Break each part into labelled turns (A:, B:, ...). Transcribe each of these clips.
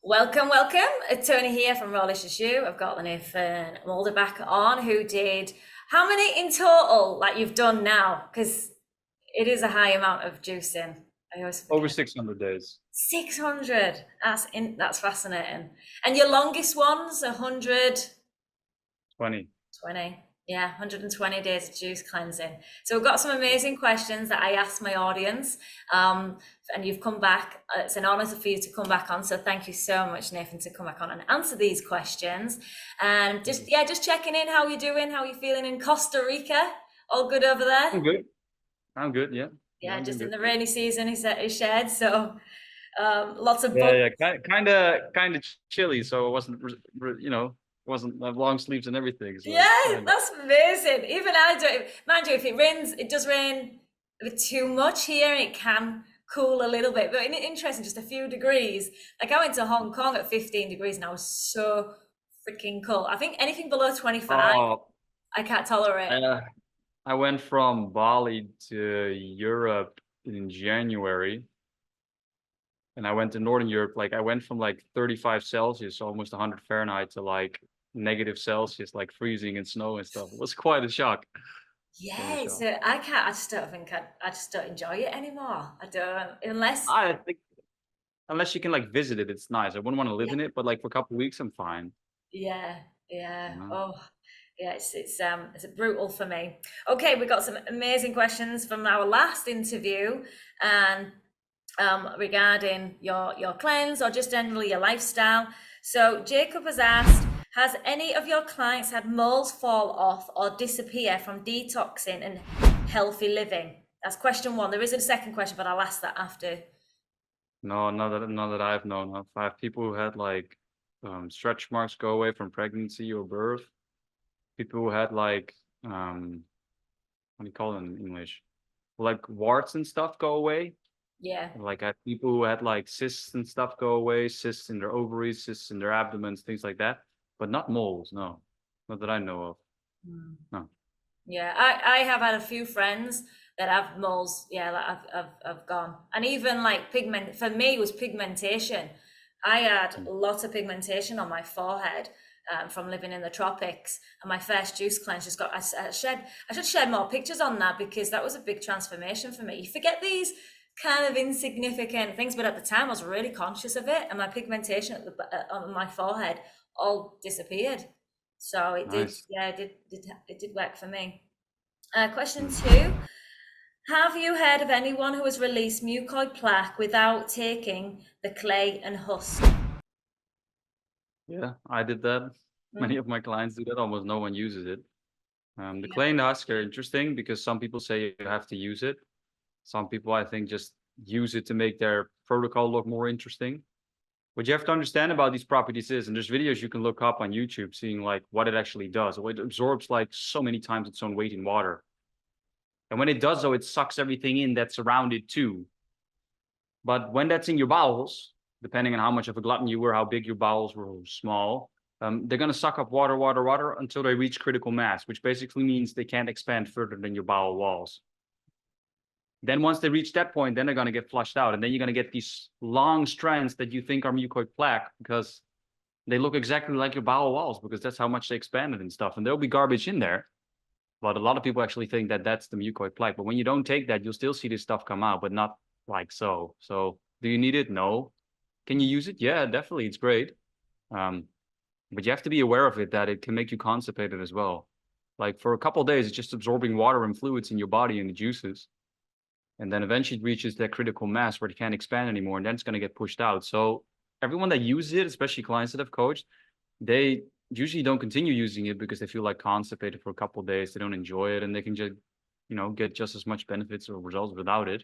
A: Welcome, welcome. Toni here from Rawlicious. I've got Nathan Mulder back on, who did how many in total, like you've done now? Because it is a high amount of juicing. I always
B: Over
A: forget.
B: 600 days.
A: 600. That's fascinating. And your longest one's 120.
B: 20.
A: Yeah, 120 days of juice cleansing. So we've got some amazing questions that I asked my audience, and you've come back. It's an honor for you to come back on. So thank you so much, Nathan, to come back on and answer these questions. And just checking in. How you doing? How you feeling in Costa Rica? All good over there?
B: I'm good. I'm good. Yeah. Yeah,
A: Yeah,
B: I'm doing
A: just in
B: good.
A: the rainy season, he shared. So lots of
B: Yeah,
A: bugs.
B: yeah. Kind of chilly. So it wasn't, wasn't long sleeves and everything. So
A: Yeah,
B: kind of.
A: that's amazing. Even I don't, mind you, if it rains, it does rain a bit too much here and it can cool a little bit. But interesting, just a few degrees. Like I went to Hong Kong at 15 degrees and I was so freaking cold. I think anything below 25,
B: Oh,
A: I can't tolerate.
B: uh, I went from Bali to Europe in January, and I went to Northern Europe. Like I went from like 35 Celsius, almost 100 Fahrenheit, to like negative Celsius, like freezing and snow and stuff. It was quite a shock. Quite a
A: Yeah,
B: shock.
A: so I can't, I just don't think I just don't enjoy it anymore. I don't, unless,
B: I think unless you can like visit it, it's nice. I wouldn't want to live
A: yeah,
B: in it, but like for a couple of weeks, I'm fine.
A: yeah, yeah.
B: You know?
A: Oh, yeah, it's brutal for me. Okay, we got some amazing questions from our last interview, and regarding your cleanse or just generally your lifestyle. So Jacob has asked, has any of your clients had moles fall off or disappear from detoxing and healthy living? That's question one. There is a second question, but I'll ask that after.
B: No, not that I've known of. I have people who had like stretch marks go away from pregnancy or birth. People who had like what do you call it in English? Like warts and stuff go away.
A: Yeah.
B: Like I have people who had like cysts and stuff go away, cysts in their ovaries, cysts in their abdomens, things like that. But not moles, no. Not that I know of.
A: Mm.
B: No.
A: Yeah, I have had a few friends that have moles. Yeah, that I've gone, and even like pigment for me was pigmentation. I had
B: Mm.
A: lots of pigmentation on my forehead from living in the tropics, and my first juice cleanse just got. I should share more pictures on that because that was a big transformation for me. You forget these kind of insignificant things, but at the time I was really conscious of it, and my pigmentation on my forehead all disappeared. So it did,
B: Nice.
A: yeah, it did work for me. Question
B: Mm.
A: two. Have you heard of anyone who has released mucoid plaque without taking the clay and husk?
B: Yeah, I did that.
A: Mm,
B: Many of my clients do that. Almost no one uses it. The
A: yeah.
B: clay and the husk are interesting because some people say you have to use it. Some people, I think, just use it to make their protocol look more interesting. What you have to understand about these properties is, and there's videos you can look up on YouTube seeing like what it actually does. Well, it absorbs like so many times its own weight in water. And when it does so, it sucks everything in that's around it too. But when that's in your bowels, depending on how much of a glutton you were, how big your bowels were, or small, they're going to suck up water, water, water until they reach critical mass, which basically means they can't expand further than your bowel walls. Then once they reach that point, then they're going to get flushed out. And then you're going to get these long strands that you think are mucoid plaque because they look exactly like your bowel walls because that's how much they expanded and stuff. And there'll be garbage in there. But a lot of people actually think that that's the mucoid plaque. But when you don't take that, you'll still see this stuff come out, but not like so. So do you need it? No. Can you use it? Yeah, definitely. It's great. Um, but you have to be aware of it that it can make you constipated as well. Like for a couple of days, it's just absorbing water and fluids in your body and the juices. And then eventually it reaches that critical mass where it can't expand anymore, and then it's going to get pushed out. So everyone that uses it, especially clients that have coached, they usually don't continue using it because they feel like constipated for a couple of days. They don't enjoy it, and they can just, get just as much benefits or results without it.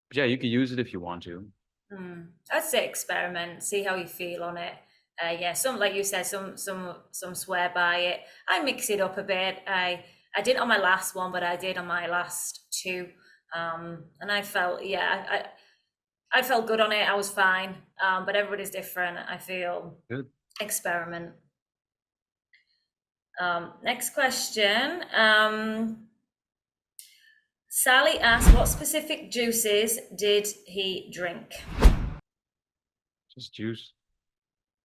B: But yeah, you can use it if you want to.
A: I'd say experiment, see how you feel on it. Yeah, some like you said, some swear by it. I mix it up a bit. I didn't on my last one, but I did on my last two. And I felt I felt good on it. I was fine. But everybody's different. I feel
B: Good.
A: experiment. Next question. Sally asked, what specific juices did he drink?
B: just juice.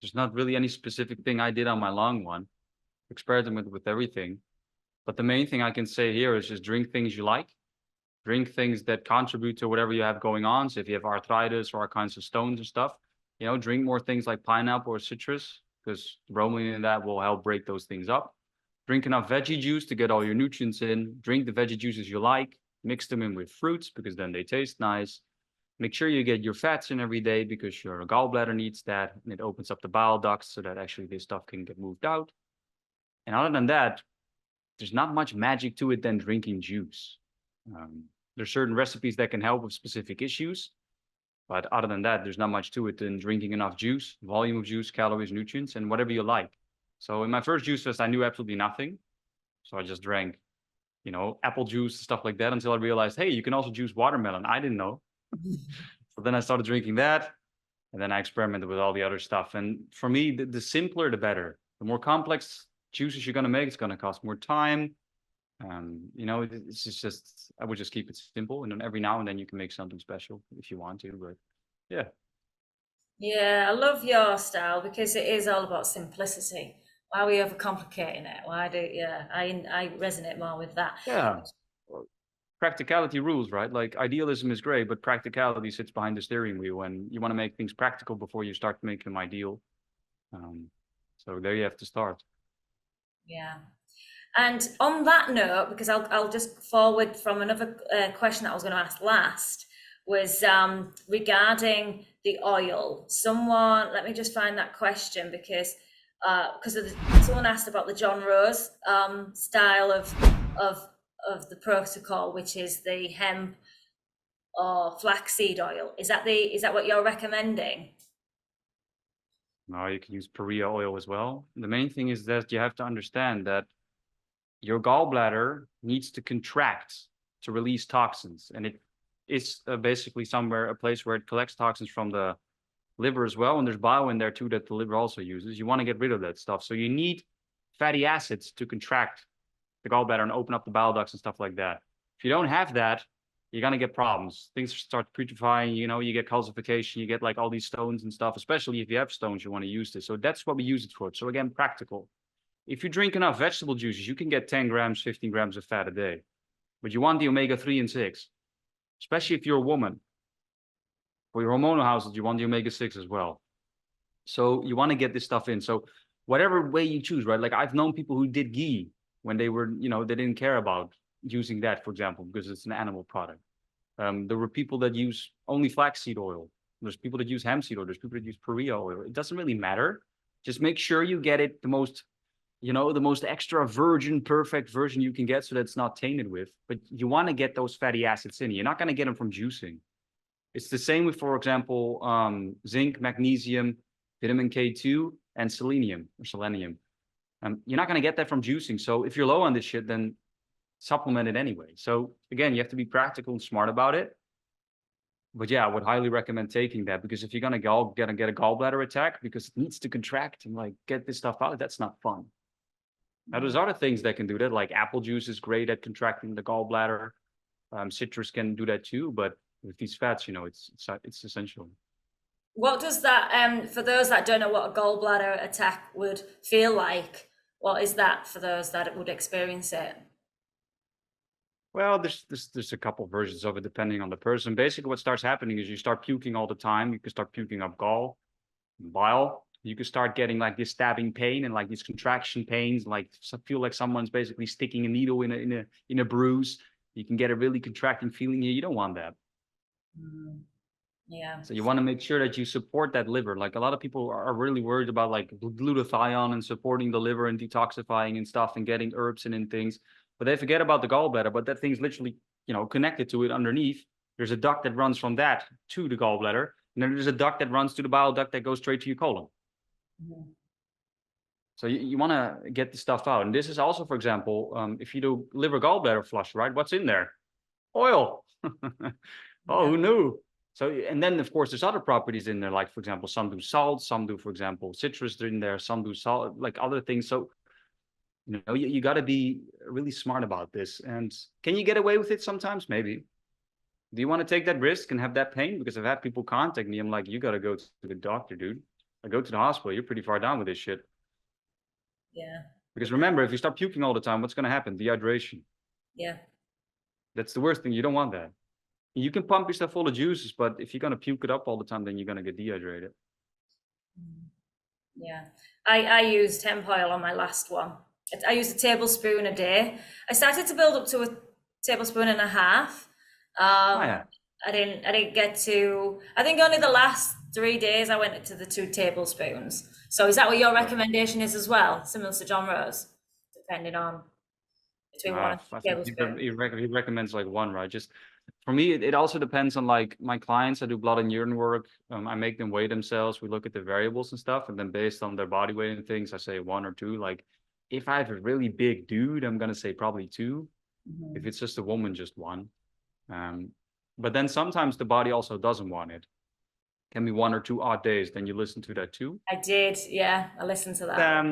B: There's not really any specific thing I did on my long one. Experiment with everything. But the main thing I can say here is just drink things you like. Drink things that contribute to whatever you have going on. So if you have arthritis or all kinds of stones and stuff, drink more things like pineapple or citrus, because bromelain in that will help break those things up. Drink enough veggie juice to get all your nutrients in. Drink the veggie juices you like. Mix them in with fruits because then they taste nice. Make sure you get your fats in every day because your gallbladder needs that. And it opens up the bile ducts so that actually this stuff can get moved out. And other than that, there's not much magic to it than drinking juice. There's certain recipes that can help with specific issues. But other than that, there's not much to it than drinking enough juice, volume of juice, calories, nutrients, and whatever you like. So in my first juice fest, I knew absolutely nothing. So I just drank, apple juice, stuff like that until I realized, hey, you can also juice watermelon. I didn't know. So then I started drinking that. And then I experimented with all the other stuff. And for me, the simpler, the better. The more complex juices you're going to make, it's going to cost more time. It's just, I would just keep it simple. And then every now and then you can make something special if you want to. But yeah.
A: Yeah, I love your style because it is all about simplicity. Why are we overcomplicating it? I resonate more with that.
B: Yeah. Practicality rules, right? Like idealism is great, but practicality sits behind the steering wheel, and you want to make things practical before you start making them ideal. So there you have to start.
A: Yeah. And on that note, because I'll just forward from another question that I was going to ask last, was regarding the oil. Let me just find that question because someone asked about the Joh Rose style of the protocol, which is the hemp or flaxseed oil. Is that what you're recommending?
B: No, you can use Perea oil as well. The main thing is that you have to understand that your gallbladder needs to contract to release toxins. And it is basically a place where it collects toxins from the liver as well. And there's bile in there too that the liver also uses. You want to get rid of that stuff. So you need fatty acids to contract the gallbladder and open up the bile ducts and stuff like that. If you don't have that, you're going to get problems. Things start putrefying, you get calcification, you get like all these stones and stuff, especially if you have stones, you want to use this. So that's what we use it for. So again, practical. If you drink enough vegetable juices, you can get 10 grams, 15 grams of fat a day. But you want the omega-3 and 6, especially if you're a woman. For your hormonal household, you want the omega-6 as well. So you want to get this stuff in. So whatever way you choose, right? Like I've known people who did ghee when they were, they didn't care about using that, for example, because it's an animal product. There were people that use only flaxseed oil. There's people that use hemp seed oil. There's people that use Perea oil. It doesn't really matter. Just make sure you get it the most extra virgin, perfect version you can get so that it's not tainted with. But you want to get those fatty acids in. You're not going to get them from juicing. It's the same with, for example, zinc, magnesium, vitamin K2, and selenium. You're not going to get that from juicing. So if you're low on this shit, then supplement it anyway. So again, you have to be practical and smart about it. But yeah, I would highly recommend taking that because if you're going to get a gallbladder attack because it needs to contract and like get this stuff out, that's not fun. Now, there's other things that can do that, like apple juice is great at contracting the gallbladder. Citrus can do that too, but with these fats, it's essential.
A: What does that, for those that don't know what a gallbladder attack would feel like, what is that for those that would experience it?
B: Well, there's a couple versions of it depending on the person. Basically, what starts happening is you start puking all the time. You can start puking up gall, bile. You can start getting like this stabbing pain and like these contraction pains, like feel like someone's basically sticking a needle in a bruise. You can get a really contracting feeling here. You don't want that.
A: Yeah.
B: So you want to make sure that you support that liver. Like a lot of people are really worried about like glutathione and supporting the liver and detoxifying and stuff and getting herbs and things. But they forget about the gallbladder, but that thing's literally, connected to it underneath. There's a duct that runs from that to the gallbladder. And then there's a duct that runs to the bile duct that goes straight to your colon. So you want to get the stuff out. And this is also, for example, if you do liver gallbladder flush, right? What's in there? Oil. Who knew? So, and then of course, there's other properties in there. Like, for example, some do salt, some do, for example, citrus in there, some do salt, like other things. So, you got to be really smart about this. And can you get away with it sometimes? Maybe. Do you want to take that risk and have that pain? Because I've had people contact me. I'm like, you got to go to the doctor, dude. I go to the hospital. You're pretty far down with this shit.
A: Yeah.
B: Because remember, if you start puking all the time, what's going to happen? Dehydration.
A: Yeah.
B: That's the worst thing. You don't want that. You can pump yourself full of juices, but if you're going to puke it up all the time, then you're going to get dehydrated.
A: Yeah. I used hemp oil on my last one. I used a tablespoon a day. I started to build up to a tablespoon and a half.
B: Oh, yeah.
A: I didn't get to, I think only the last 3 days I went to the 2 tablespoons. So is that what your recommendation is as well? Similar to Joh Rose, depending on between 1 and 2
B: I think
A: tablespoons.
B: he recommends like 1, right? Just for me, it also depends on like my clients. I do blood and urine work. I make them weigh themselves. We look at the variables and stuff, and then based on their body weight and things, I say 1 or 2. Like if I have a really big dude, I'm gonna say probably 2. If it's just a woman, just 1. But then sometimes the body also doesn't want it. Can be 1 or 2 odd days. Then you listen to that too.
A: I did, yeah, I listened to that.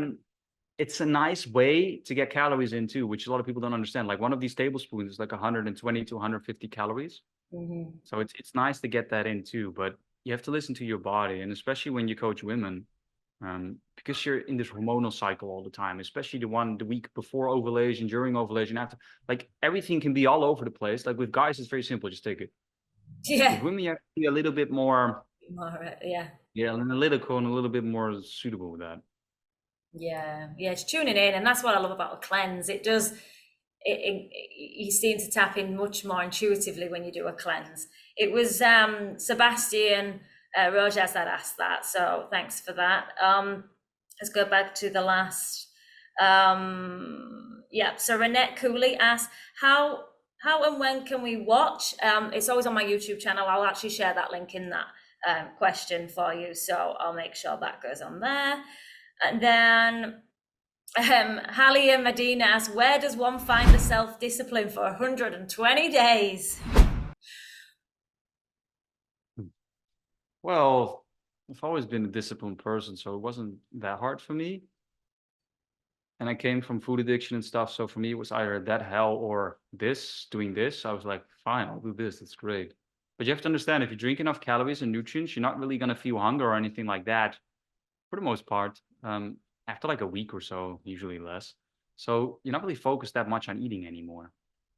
B: It's a nice way to get calories in too, which a lot of people don't understand. Like one of these tablespoons is like 120 to 150 calories. So it's nice to get that in too, but you have to listen to your body, and especially when you coach women, because you're in this hormonal cycle all the time, especially the week before ovulation, during ovulation, after, like everything can be all over the place. Like with guys, it's very simple, just take it.
A: Yeah.
B: With women, you have to be a little bit more,
A: Yeah.
B: analytical and a little bit more suitable with that.
A: Yeah, yeah, it's tuning in, and that's what I love about a cleanse. It does, you seem to tap in much more intuitively when you do a cleanse. It was Sebastian Rojas that asked that, so thanks for that. Let's go back to the last. Yeah, so Renette Cooley asked, how and when can we watch? It's always on my YouTube channel. I'll actually share that link in that question for you, so I'll make sure that goes on there. And then Halia Medina asks, where does one find the self-discipline for 120 days?
B: Well, I've always been a disciplined person, so it wasn't that hard for me. And I came from food addiction and stuff, so for me it was either that hell or doing this. I was like, fine, I'll do this, it's great. But you have to understand, if you drink enough calories and nutrients, you're not really going to feel hunger or anything like that, for the most part. After like a week or so, usually less. So you're not really focused that much on eating anymore.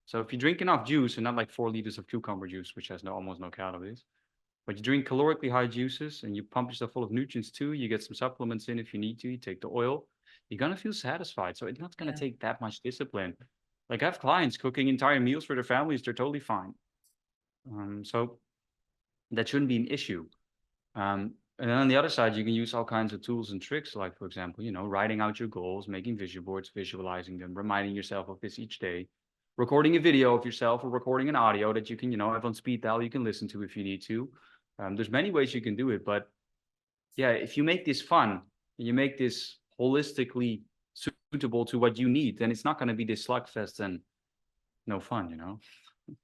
B: So if you drink enough juice, and not like 4 liters of cucumber juice, which has almost no calories, but you drink calorically high juices and you pump yourself full of nutrients too, you get some supplements in if you need to, you take the oil, you're going to feel satisfied. So it's not going to take that much discipline. Like I have clients cooking entire meals for their families, they're totally fine. So that shouldn't be an issue. And then on the other side, you can use all kinds of tools and tricks, like, for example, writing out your goals, making vision boards, visualizing them, reminding yourself of this each day, recording a video of yourself or recording an audio that you can, have on speed dial, you can listen to if you need to. There's many ways you can do it, but yeah, if you make this fun and you make this holistically suitable to what you need, then it's not going to be this slugfest and no fun,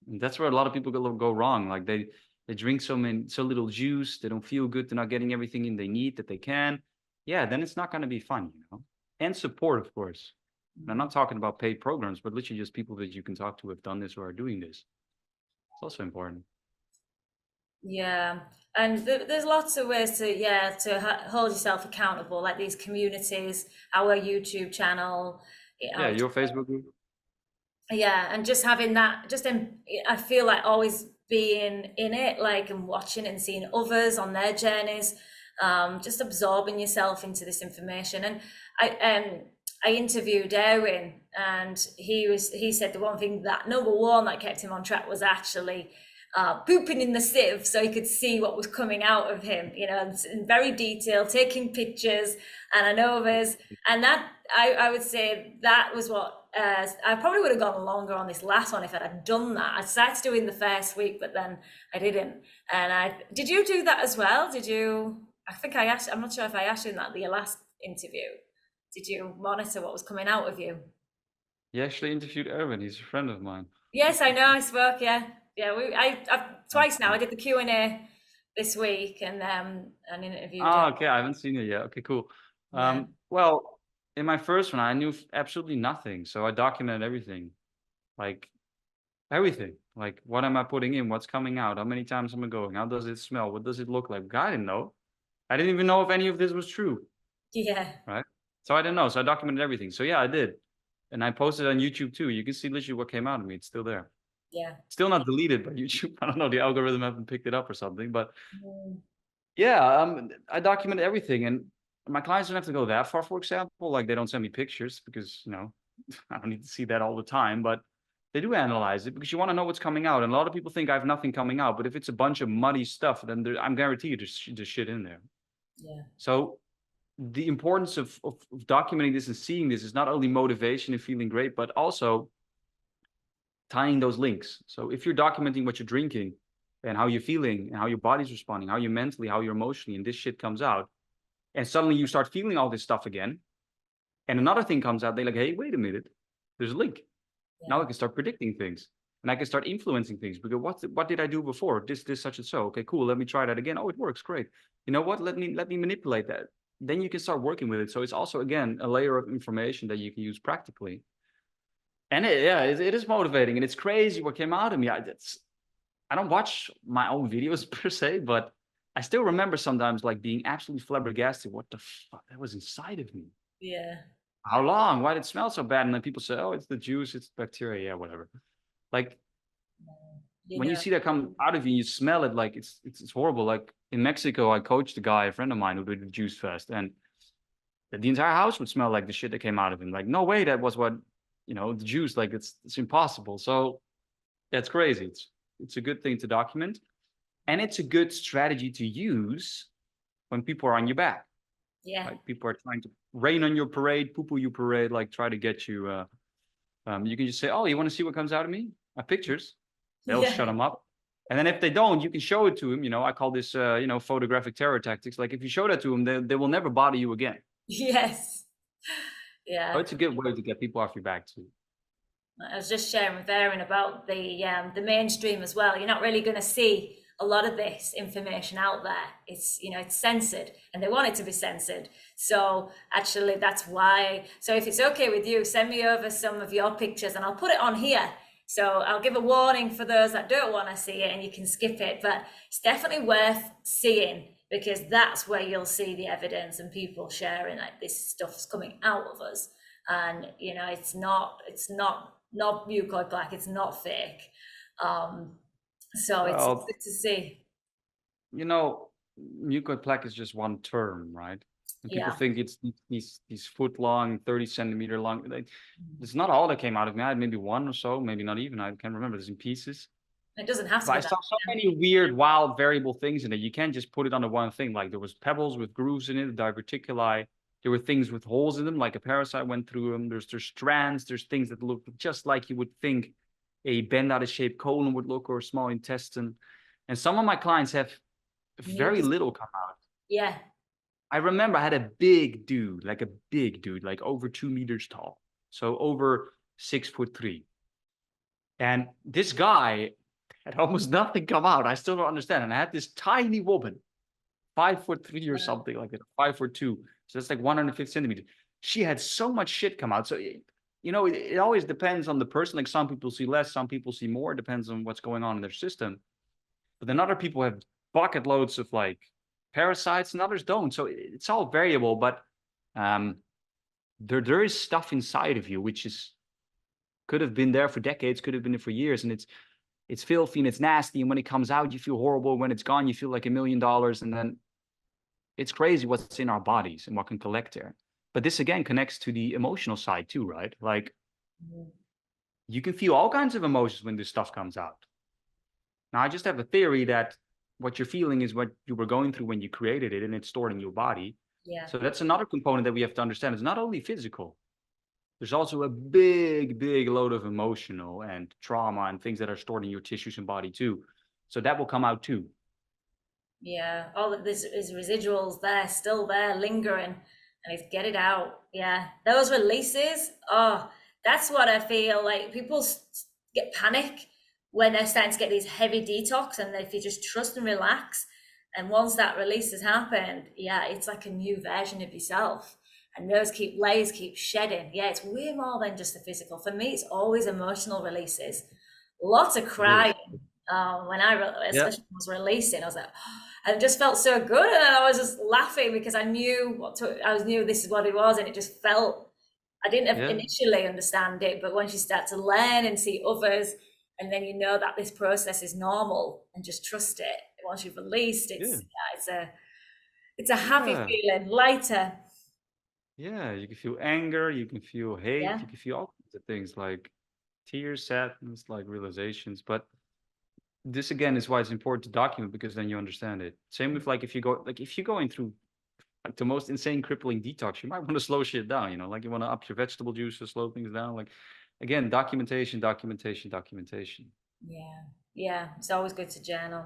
B: And that's where a lot of people go wrong. Like they drink so little juice, they don't feel good, they're not getting everything in they need that they can. Yeah, then it's not going to be fun, And support, of course. And I'm not talking about paid programs, but literally just people that you can talk to who have done this or are doing this. It's also important.
A: Yeah, and there's lots of ways to hold yourself accountable, like these communities, our YouTube channel.
B: Yeah, your Facebook group.
A: Yeah, and just having that, I feel like always being in it, like, and watching and seeing others on their journeys, just absorbing yourself into this information. And I interviewed Erwin, and he said the one thing, that number one that kept him on track was actually pooping in the sieve, so he could see what was coming out of him, in very detailed, taking pictures and anovas. And that, I would say that was what, I probably would have gone longer on this last one if I'd have done that. I started doing the first week, but then I didn't. And did you do that as well? Did you, I think I asked, I'm not sure if I asked you in the last interview. Did you monitor what was coming out of you?
B: You actually interviewed Erwin, he's a friend of mine.
A: Yes, I know, I spoke, yeah. I've twice now. I did the Q&A this week and interviewed.
B: Oh, okay, I haven't seen it yet. Okay, cool.
A: Yeah.
B: Well, in my first one, I knew absolutely nothing, so I documented everything, like everything. Like, what am I putting in? What's coming out? How many times am I going? How does it smell? What does it look like? I didn't know. I didn't even know if any of this was true,
A: Yeah.
B: right? So I didn't know. So I documented everything. So yeah, I did. And I posted on YouTube too. You can see literally what came out of me. It's still there.
A: Yeah.
B: Still not deleted by YouTube. I don't know. The algorithm haven't picked it up or something. But
A: Mm.
B: yeah, I documented everything. And my clients don't have to go that far, for example. Like, they don't send me pictures because, I don't need to see that all the time. But they do analyze it because you want to know what's coming out. And a lot of people think I have nothing coming out. But if it's a bunch of muddy stuff, then I'm guaranteed there's shit in there.
A: Yeah.
B: So the importance of documenting this and seeing this is not only motivation and feeling great, but also tying those links. So if you're documenting what you're drinking and how you're feeling and how your body's responding, how you're mentally, how you're emotionally, and this shit comes out, and suddenly you start feeling all this stuff again, and another thing comes out, they're like, hey, wait a minute, there's a link.
A: Yeah.
B: Now I can start predicting things. And I can start influencing things because what did I do before? This, such and so. Okay, cool. Let me try that again. Oh, it works. Great. You know what? Let me manipulate that. Then you can start working with it. So it's also, again, a layer of information that you can use practically. And it is motivating, and it's crazy what came out of me. I don't watch my own videos per se, but I still remember sometimes like being absolutely flabbergasted. What the fuck that was inside of me?
A: Yeah.
B: How long? Why did it smell so bad? And then people say, oh, it's the juice, it's bacteria, yeah, whatever. Like, when you see that come out of you, you smell it, like it's horrible. Like in Mexico, I coached a guy, a friend of mine, who did the juice fest, and the entire house would smell like the shit that came out of him. Like, no way, that was what, the juice. Like, it's impossible. So that's crazy. It's a good thing to document, and it's a good strategy to use when people are on your back.
A: Yeah.
B: Like, people are trying to rain on your parade, poo-poo your parade, like try to get you. You can just say, oh, you want to see what comes out of me? My pictures. They'll
A: Yeah.
B: shut them up. And then if they don't, you can show it to him. I call this, photographic terror tactics. Like, if you show that to them, they will never bother you again.
A: Yes.
B: So
A: Yeah.
B: it's a good way to get people off your back too.
A: I was just sharing with Erin about the mainstream as well. You're not really going to see a lot of this information out there. It's it's censored, and they want it to be censored. So actually, that's why. So if it's okay with you, send me over some of your pictures, and I'll put it on here. So I'll give a warning for those that don't want to see it, and you can skip it. But it's definitely worth seeing, because that's where you'll see the evidence and people sharing like this stuff's coming out of us. And it's not mucoid plaque, it's not fake. So it's good to see.
B: Mucoid plaque is just one term, right? And people
A: Yeah.
B: think it's these foot long, 30 centimeter long. It's not all that came out of me. I had maybe one or so, maybe not even. I can't remember. It's in pieces.
A: It doesn't have to
B: But
A: be
B: I
A: that.
B: saw so many weird, wild, variable things in it. You can't just put it under one thing. Like, there was pebbles with grooves in it, diverticuli. There were things with holes in them, like a parasite went through them. There's strands. There's things that look just like you would think a bend out of shape colon would look, or a small intestine. And some of my clients have very little come out.
A: Yeah.
B: I remember I had a big dude, like over 2 meters tall. So over 6'3". And this guy had almost nothing come out. I still don't understand. And I had this tiny woman, 5'3" or something like that, 5'2". So that's like 150 centimeters. She had so much shit come out. So, it always depends on the person. Like, some people see less, some people see more. It depends on what's going on in their system. But then other people have bucket loads of like parasites, and others don't. So it's all variable. But there is stuff inside of you which could have been there for decades, could have been there for years, and it's filthy and it's nasty. And when it comes out, you feel horrible. When it's gone, you feel like $1 million. And then it's crazy what's in our bodies and what can collect there. But this again connects to the emotional side too, right? Like, you can feel all kinds of emotions when this stuff comes out. Now, I just have a theory that what you're feeling is what you were going through when you created it, and it's stored in your body.
A: Yeah.
B: So that's another component that we have to understand. It's not only physical. There's also a big, big load of emotional and trauma and things that are stored in your tissues and body too. So that will come out too.
A: Yeah. All of this is residuals there, still there, lingering, and it's get it out. Yeah. Those releases, that's what I feel like. People get panic when they're starting to get these heavy detox, and if you just trust and relax, and once that release has happened, yeah, it's like a new version of yourself. And those layers keep shedding. Yeah, it's way more than just the physical. For me, it's always emotional releases. lots of
B: It is.
A: crying. When I,
B: Yeah.
A: especially when I was releasing, I was like, and it just felt so good, and I was just laughing because I knew I knew this is what it was, and it just felt. I didn't
B: Yeah.
A: initially understand it, but once you start to learn and see others, and then you know that this process is normal, and just trust it. Once you've released,
B: Yeah.
A: it's a happy
B: Yeah.
A: feeling, lighter.
B: Yeah. You can feel anger, you can feel hate,
A: Yeah,
B: you can feel all kinds of things like tears, sadness, like realizations. But this again is why it's important to document, because then you understand it. Same with like if you're going through like the most insane crippling detox, you might want to slow shit down, like you want to up your vegetable juices, slow things down. Like again, documentation, documentation, documentation.
A: yeah, yeah. It's always good to journal.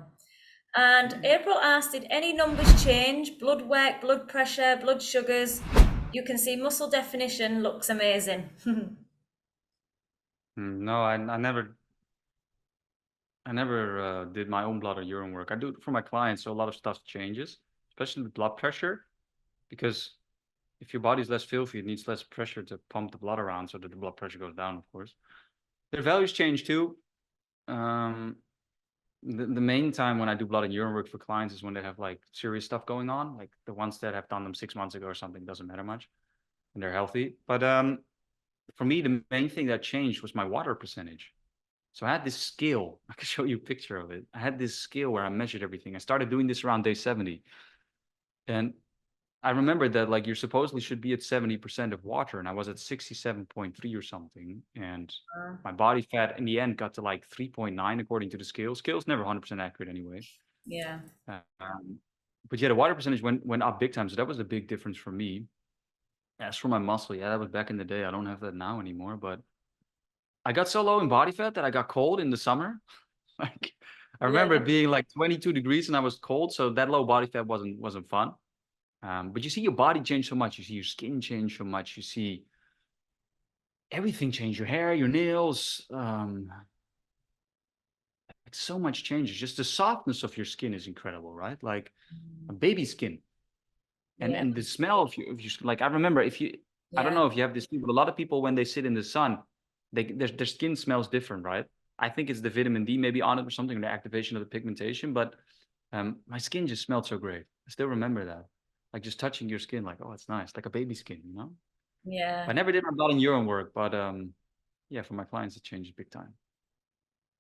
A: And
B: Yeah.
A: April asked, did any numbers change? Blood work, blood pressure, blood sugars? You can see muscle definition looks amazing.
B: No, I never did my own blood or urine work. I do it for my clients, so a lot of stuff changes, especially with blood pressure, because if your body's less filthy, it needs less pressure to pump the blood around so that the blood pressure goes down, of course. Their values change too. Um, the main time when I do blood and urine work for clients is when they have like serious stuff going on, like the ones that have done them 6 months ago or something, doesn't matter much, and they're healthy. But for me, the main thing that changed was my water percentage. So I had this scale. I can show you a picture of it. I had this scale where I measured everything. I started doing this around day 70. And I remember that like you supposedly should be at 70% of water, and I was at 67.3 or something. And my body fat in the end got to like 3.9 according to the scale. Scale's never 100% accurate anyway.
A: Yeah.
B: Um, but yeah, the water percentage went up big time. So that was a big difference for me. As for my muscle, yeah, that was back in the day. I don't have that now anymore, but I got so low in body fat that I got cold in the summer. Like I remember
A: Yeah.
B: it being like 22 degrees and I was cold, so that low body fat wasn't fun. But you see your body change so much. You see your skin change so much. You see everything change. Your hair, your nails. Like so much changes. Just the softness of your skin is incredible, right? Like a baby skin. And
A: Yeah.
B: and the smell of your like I remember if you I don't
A: Yeah.
B: know if you have this too, but a lot of people when they sit in the sun, their skin smells different, right? I think it's the vitamin D maybe on it or something, or the activation of the pigmentation, but my skin just smelled so great. I still remember that. Like just touching your skin, like, oh, it's nice, like a baby skin.
A: Yeah.
B: I never did my blood and urine work, but yeah, for my clients it changed big time.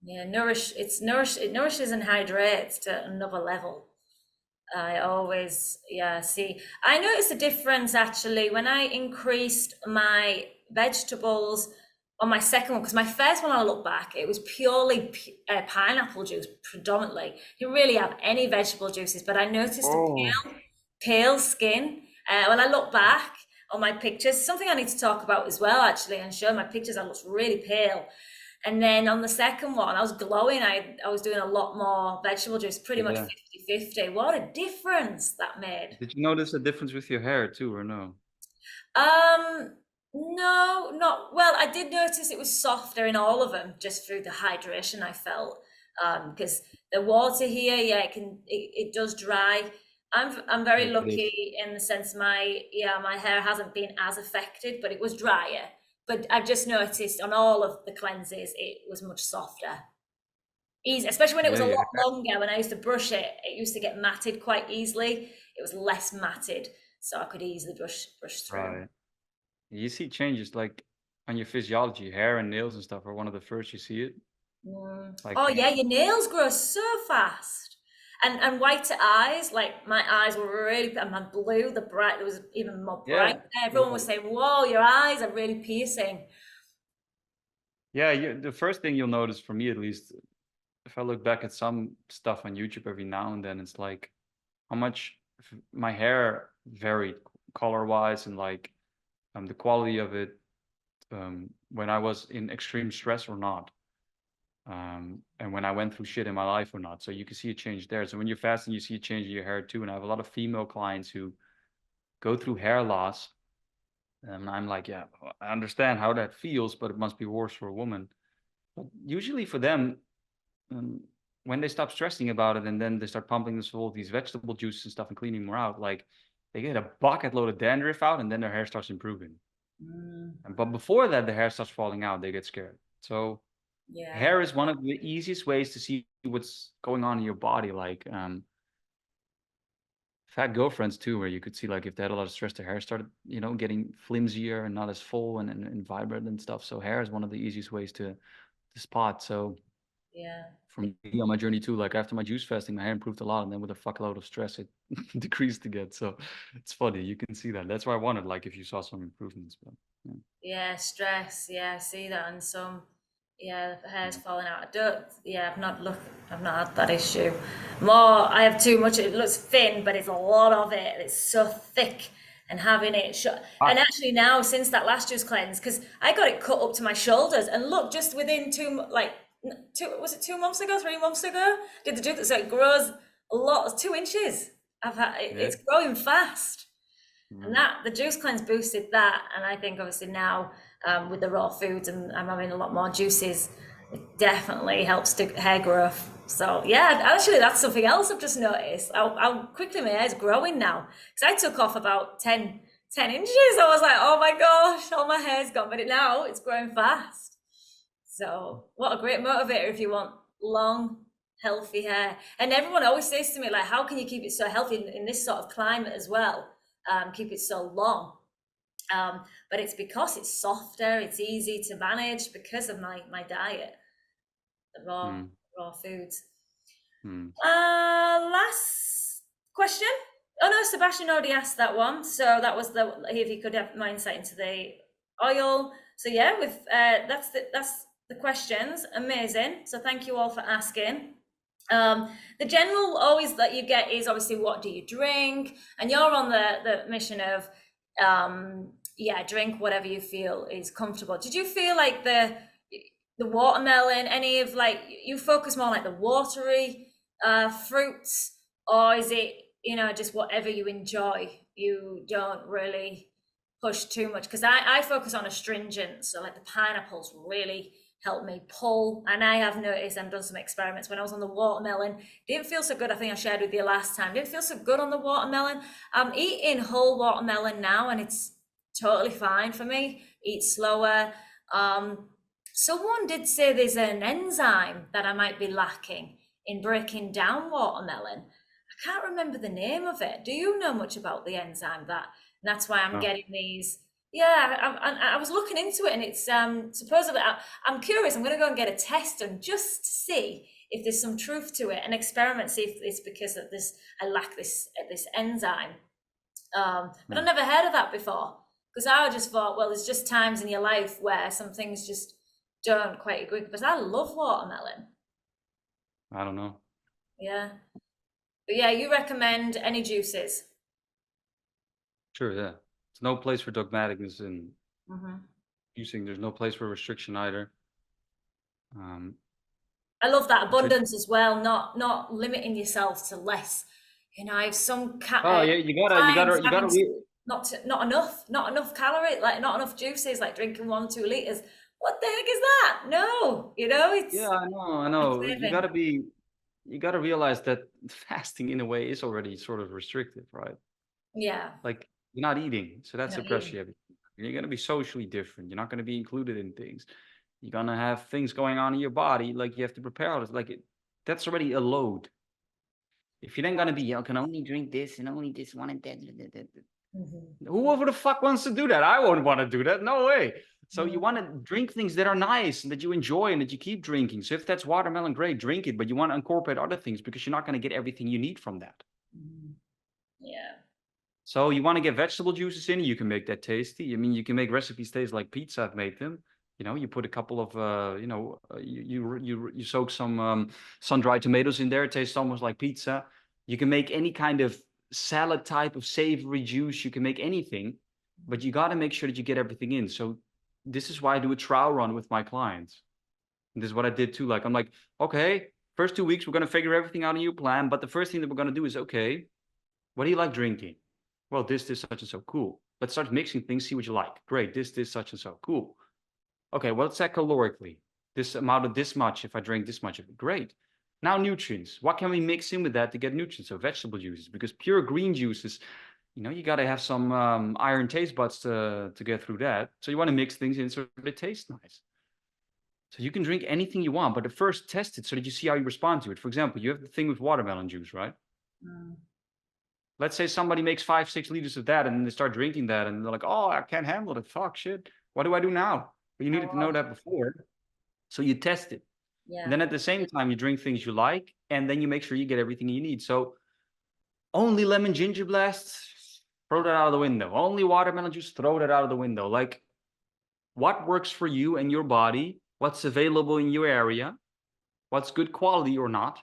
A: Yeah. It nourishes and hydrates to another level. I always, yeah, see. I noticed a difference actually when I increased my vegetables on my second one, because my first one, I look back, it was purely pineapple juice predominantly. Didn't really have any vegetable juices, but I noticed a
B: Oh,
A: pale skin. When I look back on my pictures, something I need to talk about as well, actually, and show my pictures, I looked really pale. And then on the second one, I was glowing. I was doing a lot more vegetable juice, pretty much
B: yeah.
A: 50-50. What a difference that made.
B: Did you notice a difference with your hair too, or no?
A: Um, no, not well. I did notice it was softer in all of them just through the hydration I felt. Because the water here, yeah, it does dry. I'm very
B: It is.
A: lucky in the sense my hair hasn't been as affected, but it was drier. But I just noticed on all of the cleanses it was much softer. Easy, especially when it was
B: Yeah,
A: a
B: yeah.
A: lot longer. When I used to brush it, it used to get matted quite easily. It was less matted, so I could easily brush through.
B: Right. You see changes like on your physiology, hair and nails and stuff are one of the first you see it. Like,
A: Oh yeah, your nails grow so fast. And whiter eyes, like my eyes were really and my blue, the bright there was even more bright
B: yeah,
A: there. Everyone was
B: yeah,
A: saying, "Whoa, your eyes are really piercing."
B: yeah. The first thing you'll notice for me, at least, if I look back at some stuff on YouTube every now and then, it's like how much my hair varied color wise and like the quality of it when I was in extreme stress or not. And when I went through shit in my life or not. So you can see a change there. So when you're fasting, you see a change in your hair too. And I have a lot of female clients who go through hair loss. And I'm like, yeah, I understand how that feels, but it must be worse for a woman. But usually for them, um, when they stop stressing about it and then they start pumping this all these vegetable juices and stuff and cleaning more out, like they get a bucket load of dandruff out and then their hair starts improving.
A: Mm,
B: But before that, the hair starts falling out. They get scared. So
A: Yeah.
B: Hair is one of the easiest ways to see what's going on in your body. Like fat girlfriends too, where you could see like if they had a lot of stress, their hair started, getting flimsier and not as full and vibrant and stuff. So hair is one of the easiest ways to spot. So
A: Yeah.
B: for me on my journey too, like after my juice fasting, my hair improved a lot, and then with a fuckload of stress, it decreased again. So it's funny, you can see that. That's why I wanted, like, if you saw some improvements, but yeah.
A: Yeah, stress. Yeah, I see that in some. Yeah, the hair's
B: Mm.
A: falling out. I don't. Yeah, I've not had that issue. More, I have too much. It looks thin, but it's a lot of it. It's so thick, and having it shut.
B: Ah,
A: And actually, now since that last juice cleanse, because I got it cut up to my shoulders, and look, just within was it 2 months ago, 3 months ago, did the juice. So it grows a lot. 2 inches.
B: yeah.
A: It's growing fast. And
B: Mm.
A: that the juice cleanse boosted that, and I think obviously now with the raw foods and I'm having a lot more juices, it definitely helps to hair growth. So yeah, actually that's something else I've just noticed. How quickly my hair's growing now. Because I took off about 10 inches. I was like, oh my gosh, all my hair's gone, but now it's growing fast. So what a great motivator if you want long, healthy hair. And everyone always says to me, like, how can you keep it so healthy in this sort of climate as well? Keep it so long. But it's because it's softer, it's easy to manage because of my diet, the
B: Mm.
A: raw foods.
B: Mm.
A: Last question. Oh no, Sebastian already asked that one. So that was if you could have my insight into the oil. So yeah, with that's the questions. Amazing. So thank you all for asking. The general always that you get is obviously what do you drink, and you're on the mission of drink whatever you feel is comfortable. Did you feel like the watermelon, any of like you focus more like the watery fruits, or is it just whatever you enjoy? You don't really push too much because I focus on astringent, so like the pineapples really help me pull. And I have noticed and done some experiments when I was on the watermelon. Didn't feel so good. I think I shared with you last time. Didn't feel so good on the watermelon. I'm eating whole watermelon now, and it's totally fine for me. Eat slower. Someone did say there's an enzyme that I might be lacking in breaking down watermelon. I can't remember the name of it. Do you know much about the enzyme that's why I'm
B: No.
A: getting these? Yeah, I was looking into it, and it's supposedly. I'm curious. I'm going to go and get a test done just to see if there's some truth to it, and experiment see if it's because of this. I lack this enzyme. But I've
B: Mm.
A: never heard of that before because I just thought, well, there's just times in your life where some things just don't quite agree. But I love watermelon.
B: I don't know.
A: Yeah, but yeah, you recommend any juices?
B: Sure, yeah. There's no place for dogmaticness in
A: Hmm.
B: using. There's no place for restriction either. Um,
A: I love that
B: it's re-
A: abundance as well, not limiting yourself to less. I have some
B: oh yeah,
A: clients
B: you gotta
A: having not enough calorie, like not enough juices, like drinking 1-2 liters. What the heck is that? No,
B: Yeah,
A: it's
B: I know.
A: saving.
B: You gotta realize that fasting in a way is already sort of restrictive, right?
A: Yeah,
B: Like you're not eating, so that
A: you're not
B: suppresses
A: eating.
B: you everything. You're gonna be socially different. You're not gonna be included in things. You're gonna have things going on in your body, like you have to prepare all this. That's already a load. If you're then gonna be, I can only drink this and only this one and that.
A: Mhm.
B: Whoever the fuck wants to do that? I won't want to do that. No way. So you want
A: Mhm.
B: to drink things that are nice and that you enjoy and that you keep drinking. So if that's watermelon, great, drink it. But you want to incorporate other things because you're not going to get everything you need from that.
A: Mhm. Yeah.
B: So you want to get vegetable juices in, you can make that tasty. I mean, you can make recipes taste like pizza. I've made them. You put a couple of, you soak some sun-dried tomatoes in there. It tastes almost like pizza. You can make any kind of salad type of savory juice. You can make anything, but you got to make sure that you get everything in. So this is why I do a trial run with my clients. And this is what I did too. Like, I'm like, okay, first 2 weeks, we're going to figure everything out in your plan. But the first thing that we're going to do is, okay, what do you like drinking? Well, this, such and so. Cool. Let's start mixing things, see what you like. Great. This, such and so. Cool. Okay, what's that calorically? This amount of this much if I drink this much of it. Great. Now nutrients. What can we mix in with that to get nutrients? So vegetable juices, because pure green juices, you got to have some iron taste buds to get through that. So you want to mix things in so they taste nice. So you can drink anything you want, but at first test it so that you see how you respond to it. For example, you have the thing with watermelon juice, right? Let's say somebody makes 5-6 liters of that and then they start drinking that and they're like, oh, I can't handle it. Fuck, shit. What do I do now? But you needed to know that before. So you test it.
A: Yeah.
B: And then at the same time, you drink things you like, and then you make sure you get everything you need. So only lemon ginger blast, throw that out of the window. Only watermelon juice, throw that out of the window. Like, what works for you and your body? What's available in your area? What's good quality or not?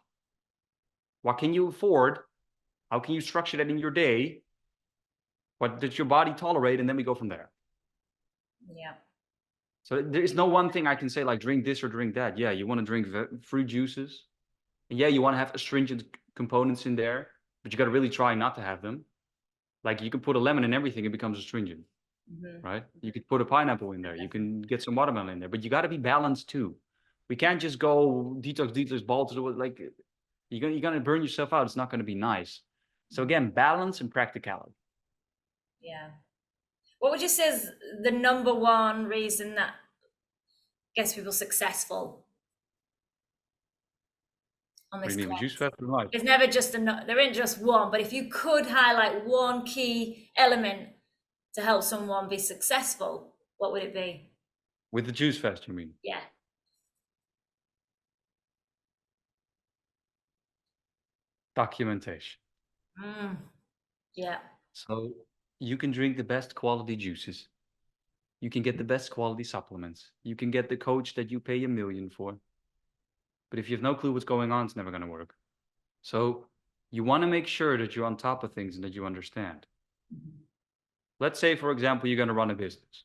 B: What can you afford? How can you structure that in your day? What does your body tolerate? And then we go from there.
A: Yeah.
B: So there is no one thing I can say like drink this or drink that. Yeah, you want to drink fruit juices. And yeah, you want to have astringent components in there, but you got to really try not to have them. Like you can put a lemon in everything, it becomes astringent, right? You could put a pineapple in there. You can get some watermelon in there, but you got to be balanced too. We can't just go detox, balls. Like you're gonna burn yourself out. It's not going to be nice. So again, balance and practicality.
A: Yeah. What would you say is the number one reason that gets people successful on this
B: Juice
A: cleanse?
B: fast or light?
A: There's never just there ain't just one, but if you could highlight one key element to help someone be successful, what would it be?
B: With the juice fast, you mean?
A: Yeah.
B: Documentation.
A: Yeah.
B: So you can drink the best quality juices. You can get the best quality supplements. You can get the coach that you pay $1 million for. But if you have no clue what's going on, it's never going to work. So you want to make sure that you're on top of things and that you understand. Let's say, for example, you're going to run a business.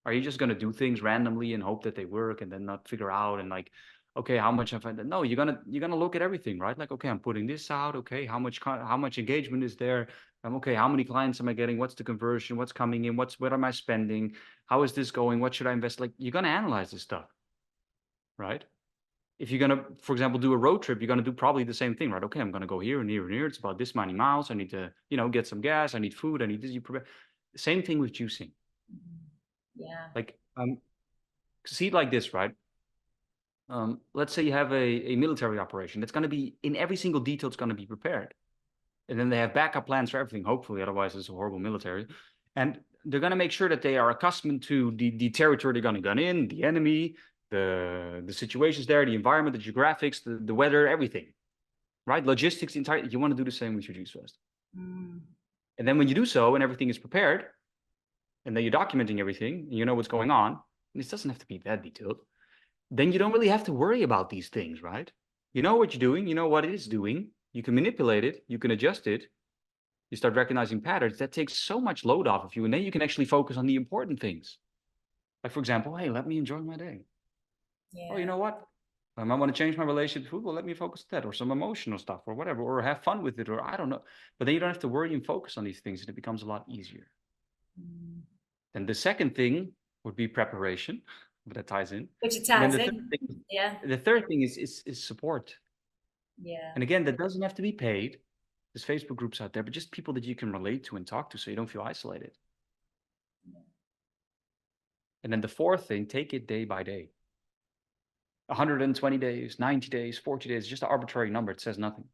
B: Are you just going to do things randomly and hope that they work and then not figure out and like, okay, how much have I done? No, you're gonna look at everything, right? Like, okay, I'm putting this out. Okay, how much engagement is there? Okay, how many clients am I getting? What's the conversion? What's coming in? What am I spending? How is this going? What should I invest? Like, you're gonna analyze this stuff, right? If you're gonna, for example, do a road trip, you're gonna do probably the same thing, right? Okay, I'm gonna go here and here and here. It's about this many miles. I need to, get some gas. I need food. I need this. You prepare. Same thing with juicing.
A: Yeah.
B: Like, see it like this, right? Let's say you have a military operation that's going to be in every single detail, it's going to be prepared. And then they have backup plans for everything, hopefully, otherwise it's a horrible military. And they're going to make sure that they are accustomed to the territory they're going to gun in, the enemy, the situations there, the environment, the geographics, the weather, everything, right? Logistics, you want to do the same with your juice fest. And then when you do so and everything is prepared, and then you're documenting everything, and you know what's going on, and this doesn't have to be that detailed, then you don't really have to worry about these things, right? You know what you're doing, you know what it is doing, you can manipulate it, you can adjust it, you start recognizing patterns. That takes so much load off of you, and then you can actually focus on the important things. Like, for example, hey, let me enjoy my day.
A: Yeah.
B: Oh, you know what? I might want to change my relationship to food. Well, let me focus on that, or some emotional stuff, or whatever, or have fun with it, or I don't know. But then you don't have to worry and focus on these things, and it becomes a lot easier. Then the second thing would be preparation, but that ties in.
A: Which it ties in.
B: The third thing is support.
A: Yeah.
B: And again, that doesn't have to be paid. There's Facebook groups out there, but just people that you can relate to and talk to so you don't feel isolated. Yeah. And then the fourth thing, take it day by day. 120 days, 90 days, 40 days, just an arbitrary number. It says nothing.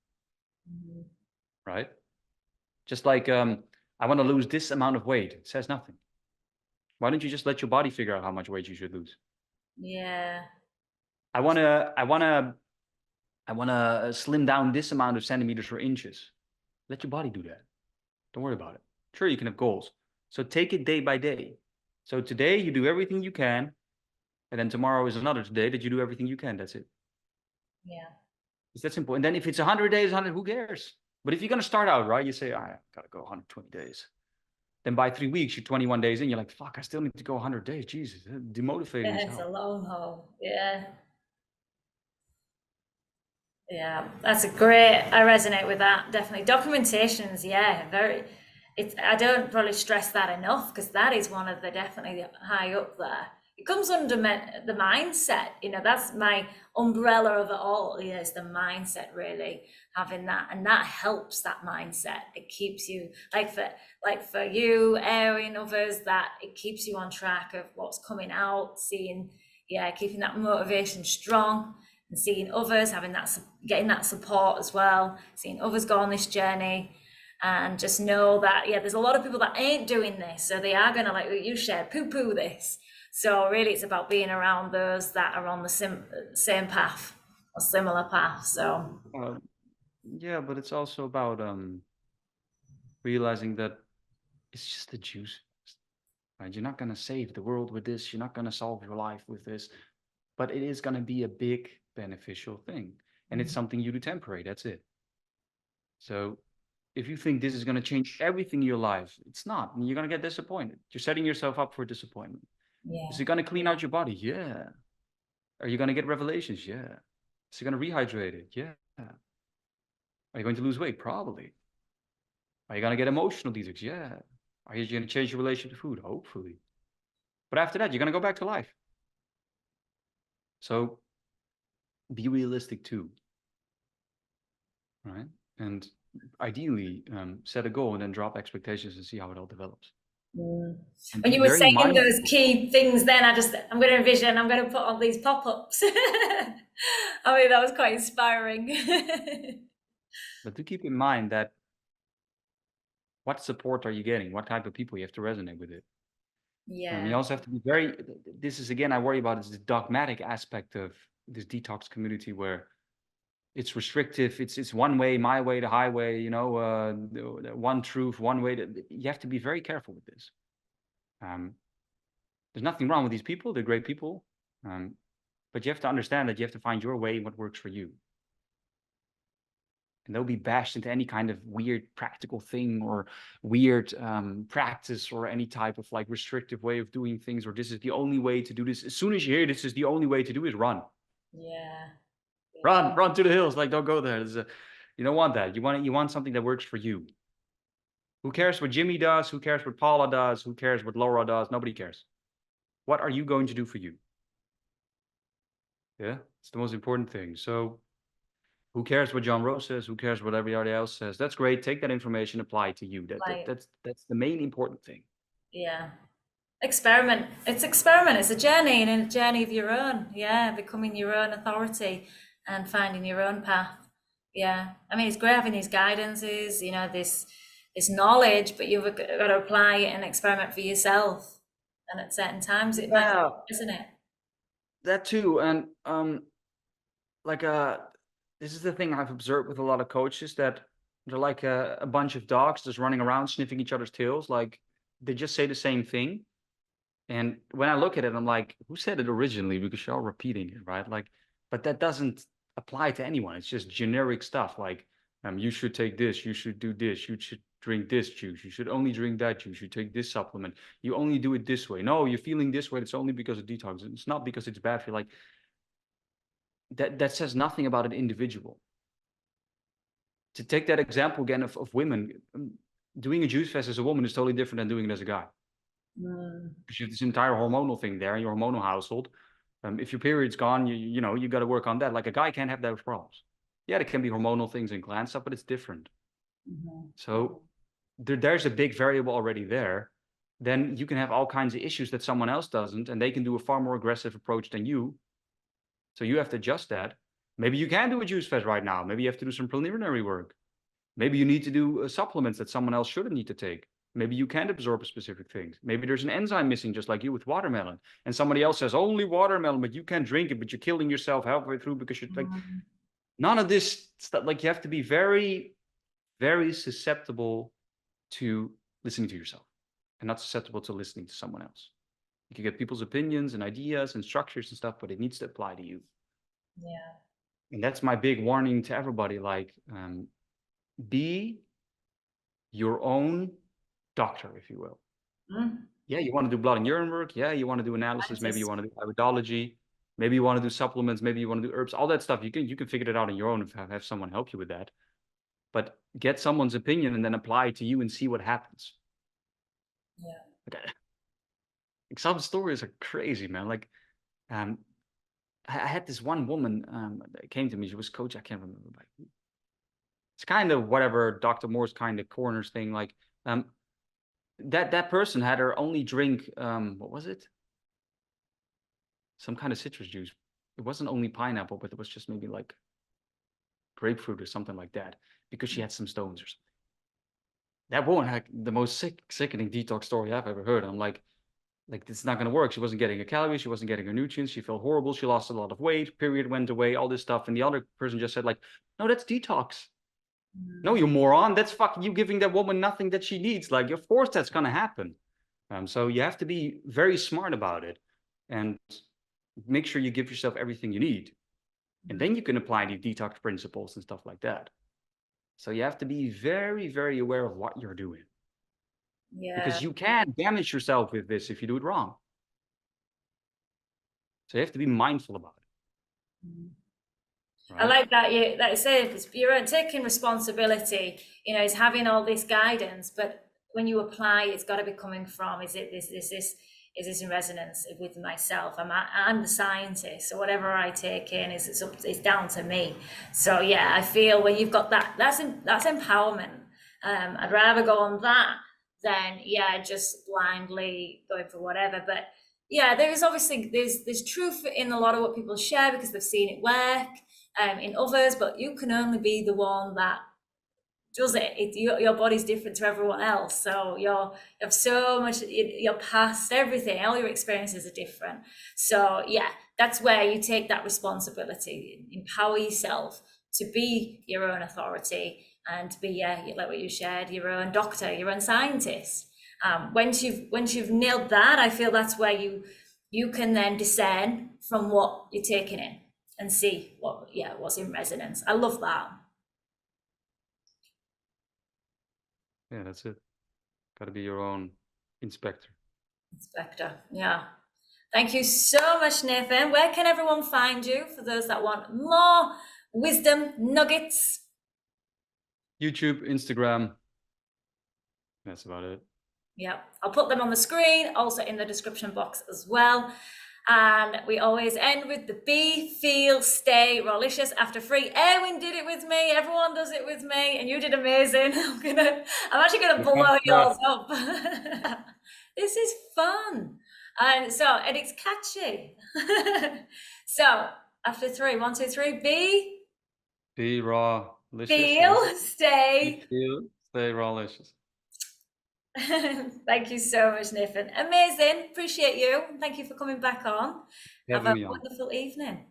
B: Right? Just like, I want to lose this amount of weight. It says nothing. Why don't you just let your body figure out how much weight you should lose?
A: Yeah.
B: I wanna slim down this amount of centimeters or inches. Let your body do that. Don't worry about it. Sure, you can have goals. So take it day by day. So today you do everything you can, and then tomorrow is another day that you do everything you can. That's it.
A: Yeah.
B: It's that simple. And then if it's 100 days, 100, who cares? But if you're gonna start out, right, you say, I gotta go 120 days. Then by 3 weeks, you're 21 days in, you're like, fuck, I still need to go 100 days. Jesus, demotivating.
A: It's a long haul. Yeah. Yeah, that's a great, I resonate with that, definitely. Documentations, yeah, I don't probably stress that enough, because that is one of the definitely high up there. It comes under the mindset, that's my umbrella of it all, is the mindset, really, having that, and that helps that mindset. It keeps you, like for you, Ari, and others, that it keeps you on track of what's coming out, seeing, yeah, keeping that motivation strong and seeing others having that, getting that support as well, seeing others go on this journey, and just know that, yeah, there's a lot of people that ain't doing this, so they are going to, like you shared, poo-poo this. So really it's about being around those that are on the same path or similar path. So
B: Yeah, but it's also about realizing that it's just a juice. Right? You're not gonna save the world with this. You're not gonna solve your life with this, but it is gonna be a big beneficial thing, and it's something you do temporary. That's it. So if you think this is gonna change everything in your life, it's not. And you're gonna get disappointed. You're setting yourself up for disappointment.
A: yeah,
B: Is it gonna clean out your body? Yeah. Are you gonna get revelations? Yeah. Is it gonna rehydrate it? Yeah. Are you going to lose weight? Probably. Are you gonna get emotional detox? Yeah. Are you gonna change your relationship to food? Hopefully. But after that, you're gonna go back to life. So be realistic too, right? And ideally, set a goal and then drop expectations and see how it all develops. And
A: when
B: be
A: you were
B: very
A: saying those
B: mindful.
A: key things, then I'm going to envision, I'm going to put all these pop-ups. I mean, that was quite inspiring.
B: But do keep in mind that what support are you getting? What type of people you have to resonate with it?
A: Yeah,
B: You also have to be very, this is again, I worry about is the dogmatic aspect of this detox community where it's restrictive. It's one way, my way, the highway, the one truth, one way. You have to be very careful with this. There's nothing wrong with these people. They're great people. But you have to understand that you have to find your way, what works for you. And they'll be bashed into any kind of weird practical thing or weird practice or any type of like restrictive way of doing things, or this is the only way to do this. As soon as you hear this is the only way to do it, run.
A: yeah,
B: Run to the hills. Like, don't go there. You don't want that. You want something that works for you. Who cares what Jimmy does? Who cares what Paula does? Who cares what Laura does? Nobody cares. What are you going to do for you? Yeah, it's the most important thing. So who cares what Joh Rose says? Who cares what everybody else says? That's great. Take that information, apply it to you.
A: like,
B: That's the main important thing.
A: yeah. Experiment. It's a journey, and a journey of your own. Yeah, becoming your own authority and finding your own path. Yeah, I mean, it's great having these guidances, this knowledge, but you've got to apply it and experiment for yourself. And at certain times, it might,
B: Yeah,
A: isn't it?
B: that too. And like this is the thing I've observed with a lot of coaches, that they're like a bunch of dogs just running around sniffing each other's tails. Like they just say the same thing. And when I look at it, I'm like, who said it originally? Because you're all repeating it, right? Like, but that doesn't apply to anyone. It's just generic stuff. Like, you should take this, you should do this, you should drink this juice, you should only drink that juice, you take this supplement, you only do it this way. No, you're feeling this way. It's only because of detox. It's not because it's bad for you. Like that says nothing about an individual. To take that example again of women, doing a juice fast as a woman is totally different than doing it as a guy. Because you have this entire hormonal thing there, your hormonal household. If your period's gone, you got to work on that. Like a guy can't have those problems. Yeah, there can be hormonal things and gland stuff, but it's different. So there's a big variable already there. Then you can have all kinds of issues that someone else doesn't, and they can do a far more aggressive approach than you. So you have to adjust that. Maybe you can do a juice fast right now. Maybe you have to do some preliminary work. Maybe you need to do supplements that someone else shouldn't need to take. Maybe you can't absorb specific things. Maybe there's an enzyme missing, just like you with watermelon. And somebody else says, only watermelon, but you can't drink it, but you're killing yourself halfway through because you're like, none of this stuff. Like you have to be very, very susceptible to listening to yourself and not susceptible to listening to someone else. You can get people's opinions and ideas and structures and stuff, but it needs to apply to you.
A: Yeah.
B: And that's my big warning to everybody. Like, be your own doctor, if you will. Yeah, you want to do blood and urine work. Yeah, you want to do analysis. Maybe you want to do iridology. Maybe you want to do supplements. Maybe you want to do herbs. All that stuff, you can figure it out on your own if have someone help you with that. But get someone's opinion and then apply it to you and see what happens.
A: Yeah.
B: Like some stories are crazy, man. Like, I had this one woman that came to me. She was coach. I can't remember. It's kind of whatever Dr. Moore's kind of corners thing. Like, that person had her only drink, what was it? some kind of citrus juice. It wasn't only pineapple, but it was just maybe like grapefruit or something like that, because she had some stones or something. That woman had the most sickening detox story I've ever heard. I'm like this is not going to work. She wasn't getting her calories, she wasn't getting her nutrients, she felt horrible, she lost a lot of weight, period went away, all this stuff. And the other person just said like, no, that's detox. No, you moron, that's fucking you giving that woman nothing that she needs. Like, of course that's going to happen. So you have to be very smart about it and make sure you give yourself everything you need. And then you can apply the detox principles and stuff like that. So you have to be very, very aware of what you're doing.
A: Yeah.
B: Because you can damage yourself with this if you do it wrong. So you have to be mindful about it.
A: Right? I like that you say you're taking responsibility, you know, is having all this guidance, but when you apply, it's got to be coming from, is this in resonance with myself? I'm the scientist, so whatever I take in it's down to me. So yeah, I feel when you've got that's empowerment. I'd rather go on that than just blindly going for whatever. But yeah, there is obviously there's truth in a lot of what people share because they've seen it work in others, but you can only be the one that does it. Your body's different to everyone else, so you have so much, you're past everything, all your experiences are different. So yeah, that's where you take that responsibility, empower yourself to be your own authority and to be like what you shared, your own doctor, your own scientist. Once you've nailed that, I feel that's where you can then discern from what you're taking in and see what's in resonance. I love that.
B: Yeah, that's it. Got to be your own inspector.
A: Yeah. Thank you so much, Nathan. Where can everyone find you for those that want more wisdom nuggets?
B: YouTube, Instagram. That's about it.
A: Yeah, I'll put them on the screen, also in the description box as well. And we always end with the be, feel, stay, Rawlicious after 3. Erwin did it with me, everyone does it with me, and you did amazing. I'm actually gonna blow yours up. This is fun. And it's catchy. So after 3, 1, 2, 3,
B: be Rawlicious.
A: Feel, stay.
B: Feel, stay Rawlicious.
A: Thank you so much, Nathan. Amazing. Appreciate you. Thank you for coming back on. Have a wonderful evening.